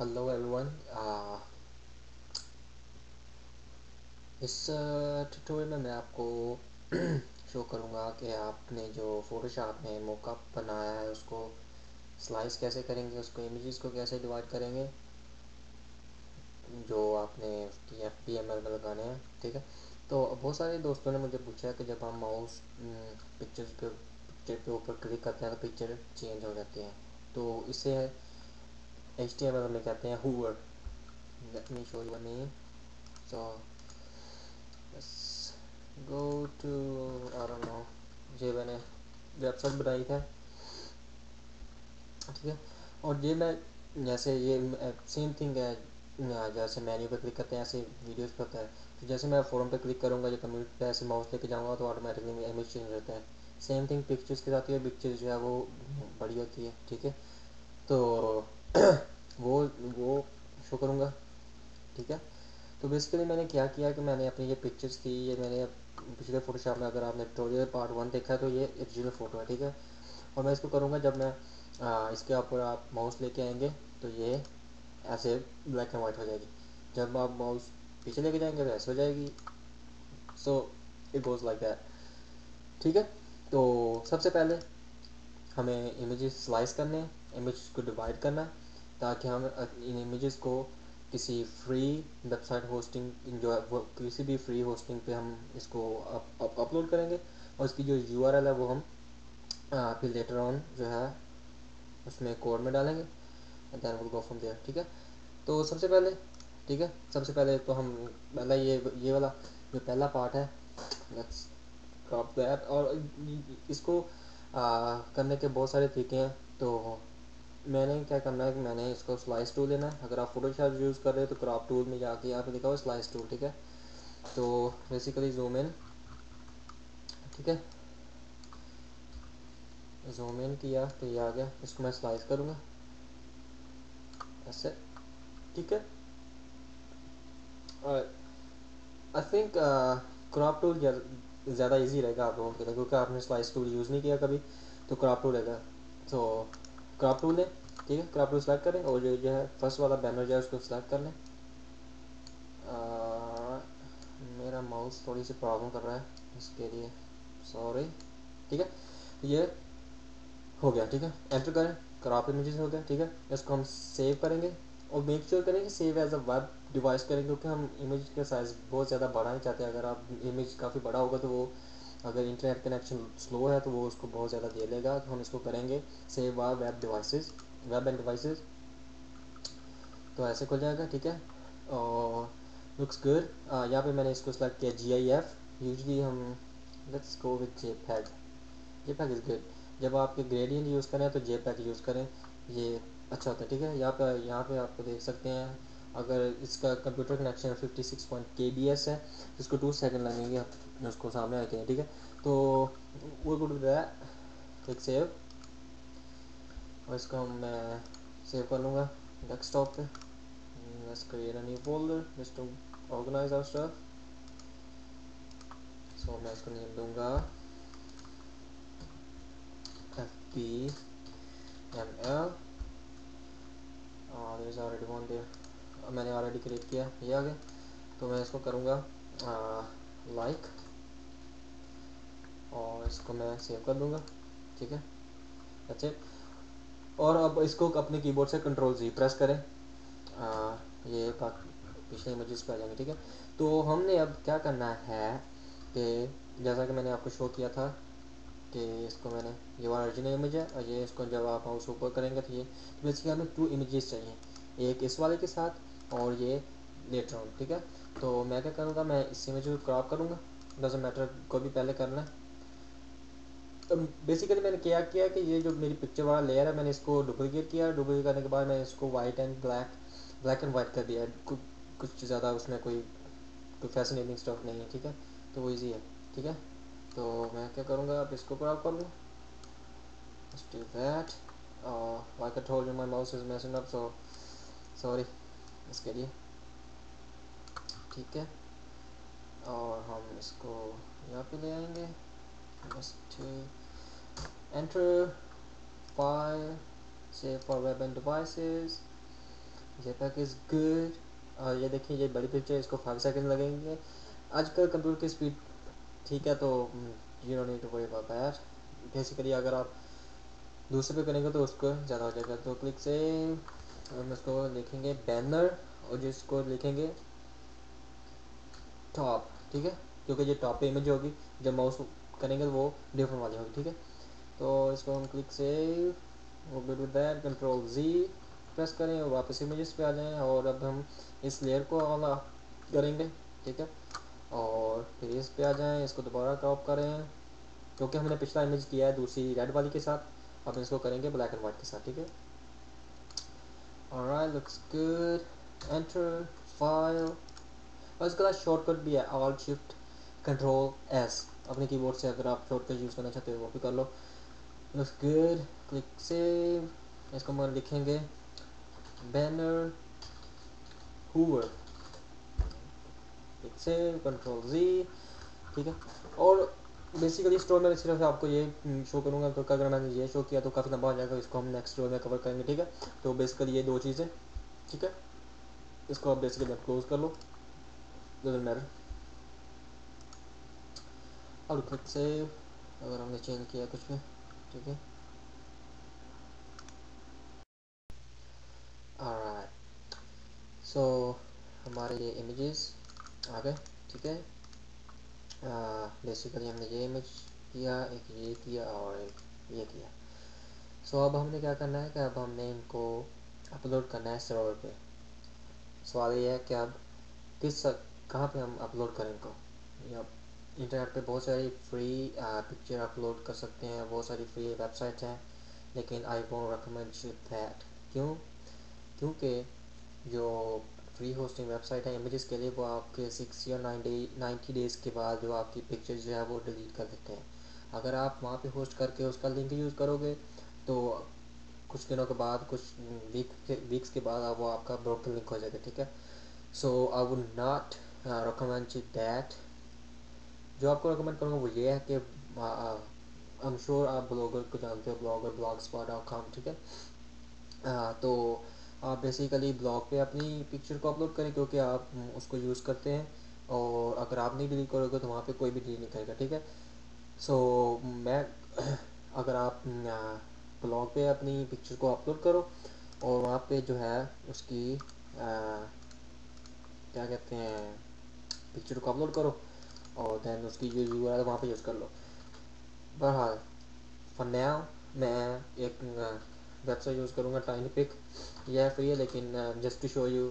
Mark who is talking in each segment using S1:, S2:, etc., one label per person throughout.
S1: Hello everyone. इस tutorial में मैं आपको शो करूँगा कि आपने जो फोटोशॉप में मॉकअप बनाया है उसको स्लाइस कैसे करेंगे, उसको इमेजेस को कैसे डिवाइड करेंगे जो आपने उसकी FBML में लगाने हैं। ठीक है, तो बहुत सारे दोस्तों ने मुझे पूछा है कि जब हम माउस पिक्चर पे ऊपर क्लिक करते हैं तो पिक्चर चेंज हो जाती है, तो इसे HTML में कहते हैं Hoover. Let me show you me. So let's go to I don't know, ये मैंने वेबसाइट बनाई है। ठीक है, और ये मैं जैसे ये सेम थिंग है, जैसे मेन्यू पे क्लिक करते हैं ऐसे वीडियोस पे होता है। तो जैसे मैं फोरम पे क्लिक करूँगा या कम्यूनिटी पे ऐसे माउस लेके जाऊँगा तो ऑटोमेटिकली इमेज चेंज होता है। सेम थिंग पिक्चर्स के साथ ही, पिक्चर्स जो है वो बड़ी होती है। ठीक है, तो वो वो शो करूँगा। ठीक है, तो बेसिकली मैंने क्या किया कि मैंने अपनी ये पिक्चर्स थी, ये मैंने पिछले फोटोशॉप में, अगर आपने ट्यूटोरियल पार्ट 1 देखा है तो ये ओरिजिनल फ़ोटो है। ठीक है, और मैं इसको करूँगा जब मैं इसके ऊपर आप माउस लेके आएंगे तो ये ऐसे ब्लैक एंड वाइट हो जाएगी। जब आप माउस पीछे लेके जाएंगे तो ऐसे हो जाएगी। So it goes like that. ठीक है, तो सबसे पहले हमें इमेजेस स्लाइस करने हैं, इमेज को डिवाइड करना है, ताकि हम इन इमेजेस को किसी फ्री वेबसाइट होस्टिंग जो है वो किसी भी फ्री होस्टिंग पे हम इसको अपलोड करेंगे, और इसकी जो URL है वो हम फिर लेटर ऑन जो है उसमें कोड में डालेंगे and then will go from there. ठीक है, तो सबसे पहले, ठीक है, सबसे पहले तो हम पहला ये वाला जो पहला पार्ट है, लेट्स क्रॉप दैट। और इसको करने के बहुत सारे तरीके हैं। तो मैंने क्या करना है कि मैंने इसको स्लाइस टूल लेना है। अगर आप फोटोशॉप यूज़ कर रहे हो तो क्रॉप टूल में जाके यहाँ पे लिखा हुआ स्लाइस टूल। ठीक है, तो बेसिकली जूम इन। ठीक है, जूम इन किया तो ये आ गया, इसको मैं स्लाइस करूँगा ऐसे। ठीक है, और आई थिंक क्रॉप टूल ज़्यादा इजी रहेगा आप लोगों के लिए, क्योंकि आपने स्लाइस टूल यूज़ नहीं किया कभी, तो क्रॉप टूल रहेगा। तो क्रॉप टूल लें। ठीक है, क्रॉप टूल सेलेक्ट करें और जो है फर्स्ट वाला बैनर जो है उसको सेलेक्ट कर लें। मेरा माउस थोड़ी सी प्रॉब्लम कर रहा है इसके लिए, सॉरी। ठीक है, ये हो गया। ठीक है, एंटर करें, क्रॉप इमेजेस हो गया। ठीक है, इसको हम सेव करेंगे और मेक श्योर करें कि save as a web device करें, क्योंकि हम इमेज का साइज़ बहुत ज़्यादा बड़ा नहीं चाहते। अगर आप इमेज काफ़ी बड़ा होगा तो वो, अगर इंटरनेट कनेक्शन स्लो है तो वो उसको बहुत ज़्यादा दे लेगा। तो हम इसको करेंगे save are web devices, web end devices, तो ऐसे खुल जाएगा। ठीक है, और लुक्स गुड। यहाँ पे मैंने इसको सेलेक्ट किया GIF। यूजली हम let's go with JPEG। JPEG is good. जब आपके ग्रेडियंट यूज़ करें तो JPEG यूज़ करें, ये अच्छा होता है। ठीक है, यहाँ पे आपको देख सकते हैं, अगर इसका कंप्यूटर कनेक्शन 56 kbs है, इसको 2 सेकंड लगेंगे उसको सामने आके। ठीक है, तो वो गुड दैट, क्लिक सेव, और इसको मैं सेव कर लूँगा डेस्कटॉप पे। Let's create a new folder just to organize our stuff. So मैं इसको नेम दूंगा FBML। there's already one there, मैंने ऑलरेडी क्रिएट किया, ये आ गया। तो मैं इसको करूँगा लाइक, और इसको मैं सेव कर दूँगा। ठीक है, दैट्स इट। और अब इसको अपने कीबोर्ड से Ctrl+Z प्रेस करें, ये पिछले इमेजेस पे आ जाएंगे। ठीक है, तो हमने अब क्या करना है कि जैसा कि मैंने आपको शो किया था कि इसको मैंने, ये वाला ओरिजिनल इमेज है, और ये इसको जब आप माउस ऊपर करेंगे तो ये, तो बेसिकली हमें 2 इमेजेस चाहिए, एक इस वाले के साथ और ये लेटर ऑन। ठीक है, तो मैं क्या करूँगा, मैं इस इमेज को क्रॉप करूँगा, डजंट मैटर कोई भी पहले करना है। तो बेसिकली मैंने क्या किया कि ये जो मेरी पिक्चर वाला लेयर है मैंने इसको डुप्लीकेट किया, डुप्लीकेट करने के बाद मैंने इसको white and black and white कर दिया। कुछ ज़्यादा उसमें कोई फैसिनेटिंग स्टफ नहीं है। ठीक है, तो वो ईजी है। ठीक है, तो मैं क्या करूँगा, अब इसको क्रॉप कर लूँ, let's do that। like I told you my mouse is messing up, so sorry इसके लिए। ठीक है, और हम इसको यहाँ पे ले आएंगे, just to enter file, save for web and devices, JPEG is good. और ये देखिए ये बड़ी पिक्चर, इसको 5 सेकंड लगेंगे। आजकल कंप्यूटर की स्पीड ठीक है, तो you don't need to worry about that. Basically अगर आप दूसरे पे करेंगे तो उसको ज़्यादा हो जाएगा। तो क्लिक से हम इसको लिखेंगे बैनर, और जिसको लिखेंगे टॉप, ठीक है, क्योंकि ये टॉप पे इमेज होगी, जब माउस करेंगे तो वो डिफरेंट वाली होगी, ठीक है। तो इसको हम क्लिक से वो good with that, control G press करें और वापस इमेजेस पे आ जाएं। और अब हम इस लेयर को ऑन करेंगे, ठीक है, और फिर इस पे आ जाएं, इसको दोबारा क्रॉप करें, क्योंकि हमने पिछला इमेज किया है दूसरी रेड वाली के साथ, अब इसको करेंगे ब्लैक एंड वाइट के साथ, ठीक है। Alright, looks good. Enter file, और इसके बाद शॉर्टकट भी है, ऑल्ट शिफ्ट कंट्रोल एस, अपने कीबोर्ड से अगर आप शॉर्टकट यूज़ करना चाहते हो वो भी कर लो। Looks good, click save. इसको हम लिखेंगे banner hover, click save, control G, ठीक है। और बेसिकली स्टोर में सिर्फ आपको ये शो करूँगा, क्योंकि अगर मैंने ये शो किया तो काफ़ी लंबा हो जाएगा, इसको हम नेक्स्ट स्टोर में कवर करेंगे, ठीक है। तो बेसिकली ये दो चीज़ें, ठीक है, इसको आप बेसिकली आप क्लोज कर लो, डजंट मैटर। और क्लिक सेव, अगर हमने चेंज किया कुछ भी, ठीक है। ऑलराइट, सो हमारे ये इमेजेस आ गए, ठीक है। बेसिकली हमने ये इमेज किया, एक ये किया और एक ये किया। सो अब हमने क्या करना है कि अब हमने इनको अपलोड करना है सर्वर पे। सवाल ये है कि अब किस कहाँ पे हम अपलोड करें इनको। या इंटरनेट पे बहुत सारी फ्री पिक्चर अपलोड कर सकते हैं, बहुत सारी फ्री वेबसाइट्स हैं, लेकिन आई वोंट रिकमेंड दैट। क्यों? क्योंकि जो फ्री होस्टिंग वेबसाइट है इमेजेस के लिए, वो आपके 6 या 90 डेज़ के बाद जो आपकी पिक्चर्स जो है वो डिलीट कर देते हैं। अगर आप वहाँ पे होस्ट करके उसका लिंक यूज़ करोगे तो कुछ दिनों के बाद, कुछ वीक्स के बाद वो आपका ब्रोकन लिंक हो जाएगा, ठीक है। So I would not recommend that. जो आपको रिकमेंड करूँगा वो ये है कि आई एम श्योर आप ब्लॉगर को जानते हो, ब्लॉगर blogspot.com, ठीक है। तो आप बेसिकली ब्लॉग पे अपनी पिक्चर को अपलोड करें, क्योंकि आप उसको यूज़ करते हैं, और अगर आप नहीं डिलीट करोगे तो वहाँ पे कोई भी डिलीट नहीं करेगा, ठीक है। सो मैं अगर आप ब्लॉग पे अपनी पिक्चर को अपलोड करो और वहाँ पे जो है उसकी क्या कहते हैं, पिक्चर को अपलोड करो, और देन उसकी जो यूआरएल वहाँ पे यूज़ कर लो। बहरहाल फॉर नाउ मैं एक वेबसाइट यूज़ करूँगा, टाइनी पिक। यह फ्री है, लेकिन जस्ट टू शो यू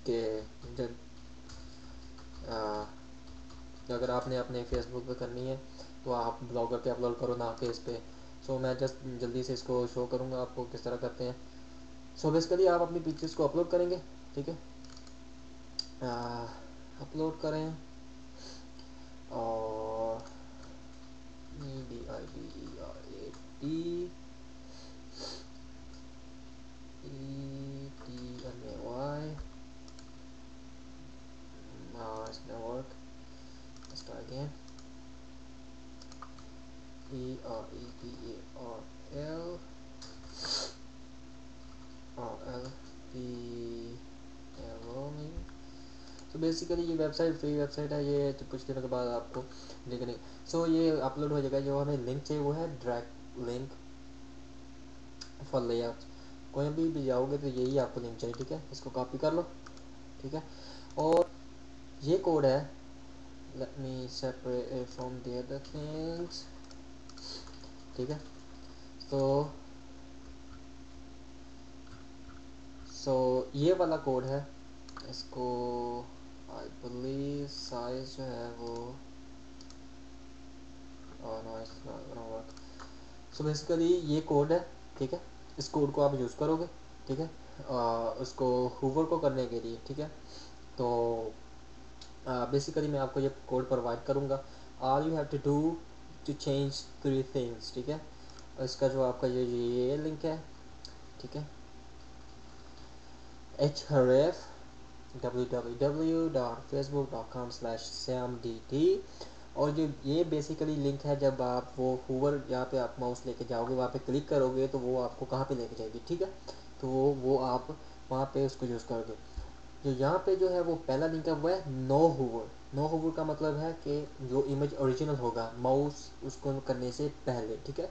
S1: कि जब अगर आपने अपने फेसबुक पे करनी है तो आप ब्लॉगर पे अपलोड करो, ना पेज पे। सो मैं जस्ट जल्दी से इसको शो करूँगा आपको किस तरह करते हैं। सो बेसिकली आप अपनी पिक्चर्स को अपलोड करेंगे, ठीक है। अपलोड करें, और EDIDERATETMAY, it's gonna work. Let's try again. EREDERALRLP। तो बेसिकली ये वेबसाइट फ्री वेबसाइट है, ये तो कुछ दिनों के बाद आपको लिंक। सो ये अपलोड हो जाएगा। जो हमें लिंक चाहिए वो है डायरेक्ट लिंक फॉर लेआउट। कोई भी जाओगे तो यही आपको लिंक चाहिए, ठीक है। इसको कॉपी कर लो, ठीक है। और ये कोड है, let me separate it from the other things, ठीक है। तो ये वाला कोड है, इसको आई बिलीव साइज जो है वो no it's not gonna work. So basically ये कोड है, ठीक है। इस कोड को आप यूज़ करोगे, ठीक है, उसको हूवर को करने के लिए, ठीक है। तो बेसिकली मैं आपको ये कोड प्रोवाइड करूँगा। All you have to do to change 3 things, ठीक है। इसका जो आपका ये लिंक है, ठीक है, href www.facebook.com/samdt। और जो ये बेसिकली लिंक है, जब आप वो हूवर यहाँ पे आप माउस लेके जाओगे, वहाँ पे क्लिक करोगे तो वो आपको कहाँ पे लेके जाएगी, ठीक है। तो वो आप वहाँ पे उसको यूज़ करोगे। जो यहाँ पे जो है वो पहला लिंक है वो है नो होवर। नो होवर का मतलब है कि जो इमेज ओरिजिनल होगा माउस उसको करने से पहले, ठीक है।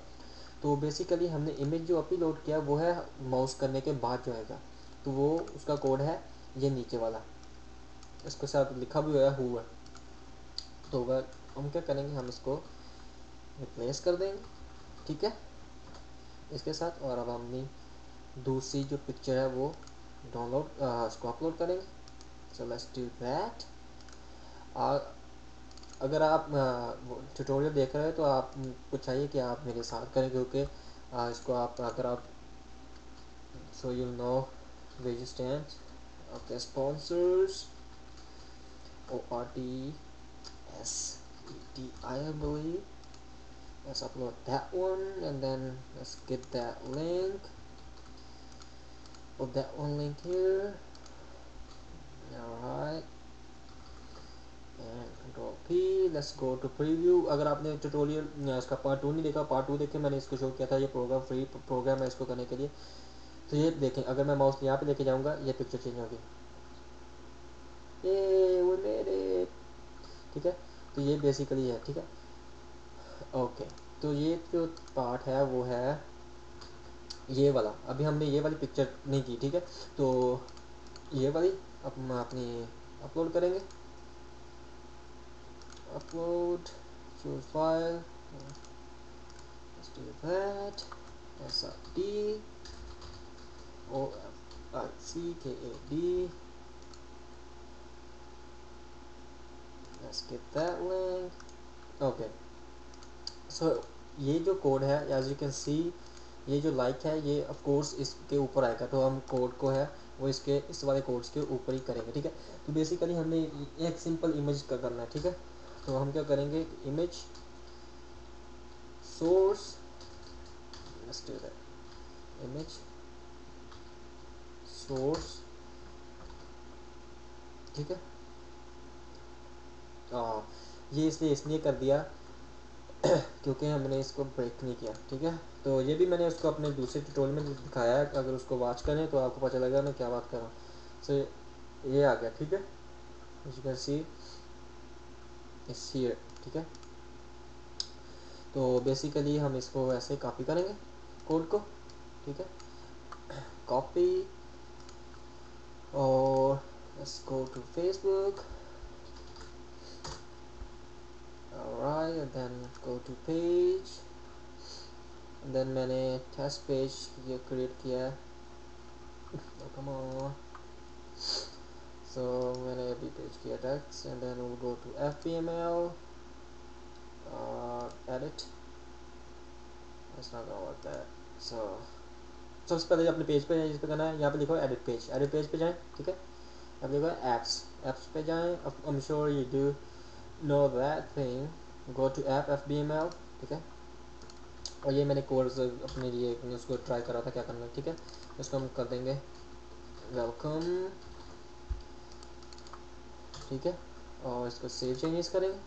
S1: तो बेसिकली हमने इमेज जो अपलोड किया वो है माउस करने के बाद जो आएगा, तो वो उसका कोड है ये नीचे वाला, इसके साथ लिखा भी हुआ है होवर। तो वह हम क्या करेंगे, हम इसको रिप्लेस कर देंगे, ठीक है, इसके साथ। और अब हमने दूसरी जो पिक्चर है वो डाउनलोड उसको अपलोड करेंगे। So let's do that. अगर आप ट्यूटोरियल देख रहे हैं तो आपको चाहिए कि आप मेरे साथ करें, क्योंकि इसको आप अगर आप so you'll know resistance. Okay, sponsors ORTSETI, I believe. Let's upload that one and then let's get that link. Put that one link here. Alright, and Control P. Let's go to preview. अगर आपने tutorial इसका part 2 नहीं देखा, part 2 देखे, मैंने इसको show किया था। ये प्रोग्राम फ्री प्रोग्राम है इसको करने के लिए। तो ये देखें, अगर मैं माउस यहाँ पे लेके जाऊँगा ये पिक्चर चेंज होगी। ये वो मेरे, ठीक है। तो ये बेसिकली है, ठीक है। ओके, तो ये जो पार्ट है वो है ये वाला। अभी हमने ये वाली पिक्चर नहीं की, ठीक है। तो ये वाली अपनी अपलोड करेंगे। Upload choose file, let's do that. SRTOFICKAD. Let's get that link. Okay, so ये जो कोड है एज यू कैन सी, ये जो लाइक है ये ऑफ कोर्स इसके ऊपर आएगा, तो हम कोड को है वो इसके इस वाले कोड्स के ऊपर ही करेंगे, ठीक है। तो बेसिकली हमने एक सिंपल इमेज का करना है, ठीक है। तो हम क्या करेंगे, image source, let's do that, image source, ठीक है। ये इसलिए कर दिया क्योंकि हमने इसको ब्रेक नहीं किया, ठीक है। तो ये भी मैंने उसको अपने दूसरे ट्यूटोरियल में दिखाया है, अगर उसको वॉच करें तो आपको पता लगेगा मैं क्या बात कर रहा हूँ। सो ये आ गया, ठीक है, you can see it's here, ठीक है। तो बेसिकली हम इसको ऐसे कॉपी करेंगे कोड को, ठीक है, कॉपी, और let's go to Facebook, alright, and then go to page, then मैंने टेस्ट पेज ये क्रिएट किया है। कम ऑन, सो मैंने अभी पेज किया text, and then we'll go to FBML, edit, it's not gonna work that. So सबसे पहले अपने पेज पे इस पे करना है, यहाँ पे लिखो एडिट पेज, एडिट पेज पे जाएं, ठीक है। अब लिखो एप्स पे जाएं। I am sure you do know that thing, go to app FBML, ठीक है। और ये मैंने कोर्स अपने लिए उसको ट्राई करा था क्या करना है, ठीक है। इसको हम कर देंगे वेलकम, ठीक है, और इसको सेव चेंजेस करेंगे,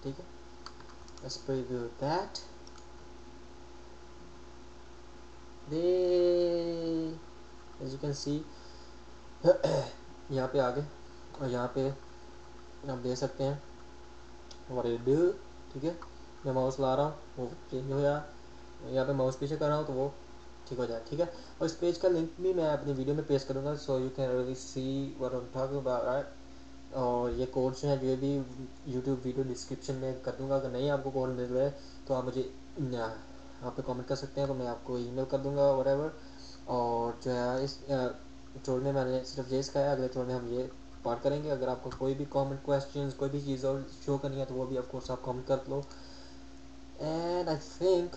S1: ठीक है। Let's preview that, as you can see यहाँ पे आ गए, और यहाँ पे आप देख सकते हैं व्हाट इट डू, ठीक है। मैं माउस ला रहा हूँ वो चेंज हो जाए, यहाँ पे माउस पीछे कर रहा हूँ तो वो ठीक हो जाए, ठीक है। और इस पेज का लिंक भी मैं अपनी वीडियो में पेस्ट करूँगा, so you can really see what I am talking about, right. और ये कोड्स हैं जो भी यूट्यूब वीडियो डिस्क्रिप्शन में कर दूँगा। अगर नहीं आपको कोड मिल रहा है तो आप मुझे यहाँ पे कमेंट कर सकते हैं, तो मैं आपको ईमेल कर दूँगा व्हाटएवर। और जो है इस ट्यूटोरियल में मैंने सिर्फ ये सिखाया, अगले ट्यूटोरियल में हम ये पार्ट करेंगे। अगर आपको कोई भी कमेंट क्वेश्चंस कोई भी चीज़ और शो करनी है तो वो भी ऑफकोर्स आप कमेंट कर लो। एंड आई थिंक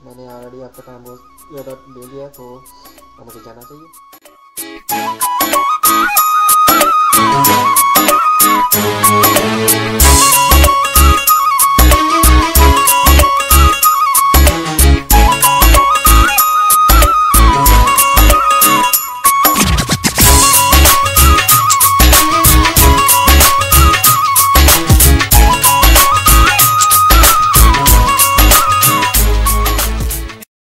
S1: मैंने ऑलरेडी आपका टाइम बहुत ज़्यादा ले लिया, तो अब मुझे जाना चाहिए।